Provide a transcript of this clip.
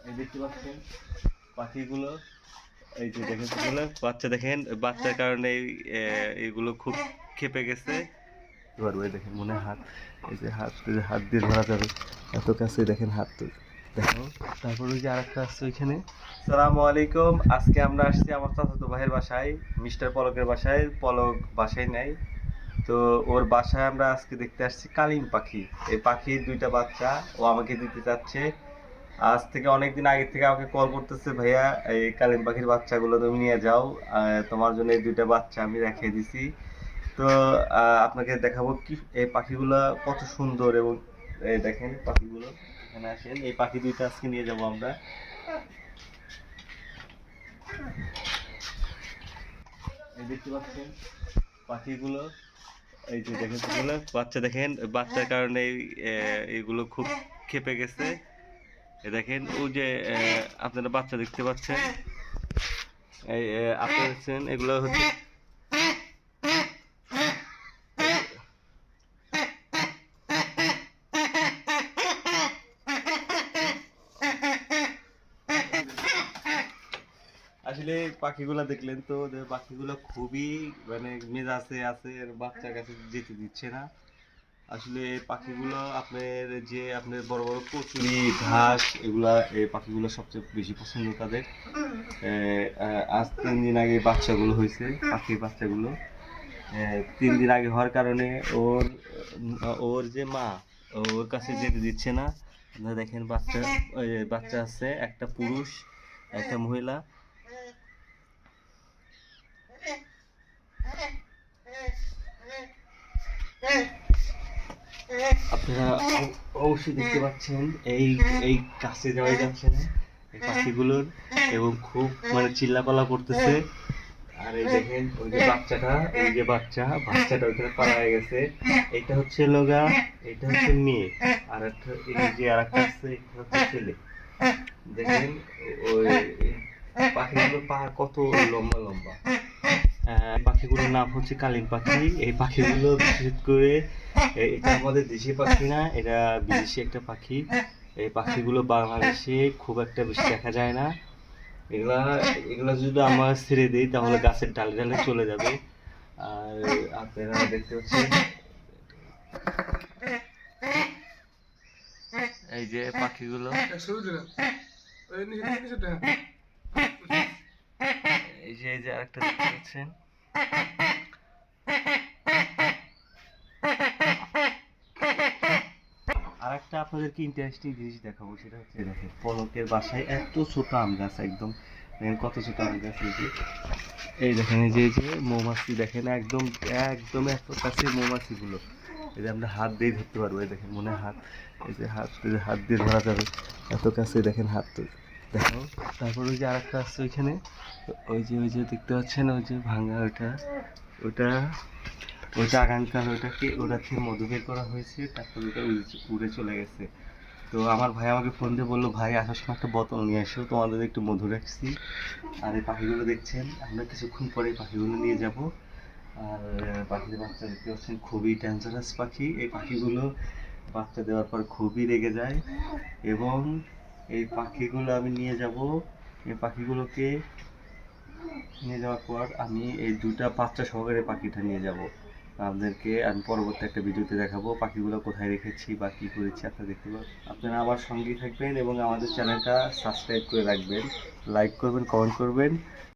এই দেখতে পাচ্ছেন পাখিগুলো, এই যে দেখেন এগুলো বাচ্চা, দেখেন বাচ্চার কারণে এইগুলো খুব ক্ষেপে গেছে। এবার ওই দেখেন মনে হাত, এই যে হাত দিয়ে ধরা যাবে, এত কাছে দেখেন হাত তো দেখো। তারপর ওই যে আরেকটা আসছে ওইখানে। সালামু আলাইকুম, আজকে আমরা আসছি আমার চাচাতো ভাইয়ের বাসায়, মিস্টার পলকের বাসায়। পলক বাসায় নাই, তো ওর বাসায় আমরা আজকে দেখতে আসছি কালিম পাখি। এই পাখির দুইটা বাচ্চা ও আমাকে দিতে চাচ্ছে। আজ থেকে অনেকদিন আগে থেকে আমাকে কল করতেছে, ভাইয়া এই কালিম পাখির বাচ্চাগুলো তুমি নিয়ে যাও, তোমার জন্য এই দুইটা বাচ্চা আমি রেখে দিছি। তো আপনাকে দেখাবো কি এই পাখিগুলো কত সুন্দর। এবং এই দেখেন পাখিগুলো, এখানে আসেন, এই পাখি দুইটা আজকে নিয়ে যাব আমরা। এই দেখতে পাচ্ছেন পাখিগুলো, এই যে দেখেন এগুলো বাচ্চা, দেখেন বাচ্চার কারণে এইগুলো খুব ক্ষেপে গেছে। দেখেন ওই যে আপনারা বাচ্চা দেখতে পাচ্ছেন, এই আপনারা দেখছেন এগুলো হচ্ছে আসলে পাখিগুলা দেখলেন তো, পাখিগুলো খুবই মানে মেজাজে আছে, আর বাচ্চার কাছে যেতে দিচ্ছে না। আসলে এই পাখিগুলো আপনার যে আপনার বড় বড় কচুরি ঘাস, এগুলা এই পাখিগুলো সবচেয়ে বেশি পছন্দ তাদের। আজ 3 দিন আগে বাচ্চাগুলো হয়েছে, পাখির বাচ্চাগুলো 3 দিন আগে হওয়ার কারণে ওর ওর যে মা ওর কাছে যেতে দিচ্ছে না। আপনারা দেখেন বাচ্চা, ওই যে বাচ্চা আছে, একটা পুরুষ একটা মহিলা। আপনারা অবশ্যই দেখতে পাচ্ছেন এই এই কাছে যাওয়া যাচ্ছে না এই পাখিগুলোর, এবং খুব মানে চিল্লাপালা করতেছে। আর এই দেখেন ওই যে বাচ্চাটা, ওই যে বাচ্চাটা ওইখানে পালায় গেছে। এটা হচ্ছে লগা, এটা হচ্ছে মেয়ে, আর একটা এই যে আর একটা আছে, এটা হচ্ছে ছেলে। দেখেন ওই পাখিগুলোর পা কত লম্বা লম্বা। পাখিগুলোর নাম হচ্ছে কালিম পাখি। এই পাখিগুলো বিশেষ করে এটা আমাদের দেশি পাখি না, এটা বিদেশি একটা পাখি। এই পাখিগুলো বাংলাদেশে খুব একটা বেশি দেখা যায় না। এগুলা এগুলা যদি আমরা ছেড়ে দিই তাহলে গাছের ডালে ডালে চলে যাবে। আর আপনারা দেখতে পাচ্ছেন এই যে পাখিগুলো, এই যে আরেকটা দেখতে পাচ্ছেন। আর একটা আপনাদেরকে ইন্টারেস্টিং জিনিস দেখাবো, সেটা হচ্ছে দেখেন পলকের বাসায় এত ছোট আম গাছ, একদম দেখেন কত ছোট আম গাছ। এই দেখেন এই যে মৌমাছি, দেখেন একদম একদম এত কাছে মৌমাছিগুলো, এই যে আমরা হাত দিয়ে ধরতে পারবো। এই দেখেন মনে হাত, এই যে হাত দিয়ে ধরা যাবে, এত কাছে দেখেন হাত তো দেখো। তারপর ওই যে আরেকটা আসছে ওইখানে, ওই যে দেখতে পাচ্ছেন ওই যে ভাঙা, ওইটা ওইটা আগামীকাল ওটা থেকে মধু বের করা হয়েছে, তারপর ওটা উড়ে চলে গেছে। তো আমার ভাই আমাকে ফোন দিয়ে বললো, ভাই আসার সময় একটা বোতল নিয়ে এসো, তোমাদের একটু মধু রাখছি। আর এই পাখিগুলো দেখছেন, আমরা কিছুক্ষণ পরে পাখিগুলো নিয়ে যাব। আর পাখির বাচ্চা দেখতে পাচ্ছেন, খুবই ডেঞ্জারাস পাখি। এই পাখিগুলো বাচ্চা দেওয়ার পর খুবই রেগে যায়। এবং এই পাখিগুলো আমি নিয়ে যাব, এই পাখিগুলোকে নিয়ে যাওয়ার পর আমি এই দুটা বাচ্চা সহকারে পাখিটা নিয়ে যাব। আপনাদেরকে আমি পরবর্তী একটা ভিডিওতে দেখাবো পাখিগুলো কোথায় রেখেছি বা কী করেছি, আপনারা দেখতে পাবেন। আপনারা আমার সঙ্গেই থাকবেন এবং আমাদের চ্যানেলটা সাবস্ক্রাইব করে রাখবেন, লাইক করবেন, কমেন্ট করবেন।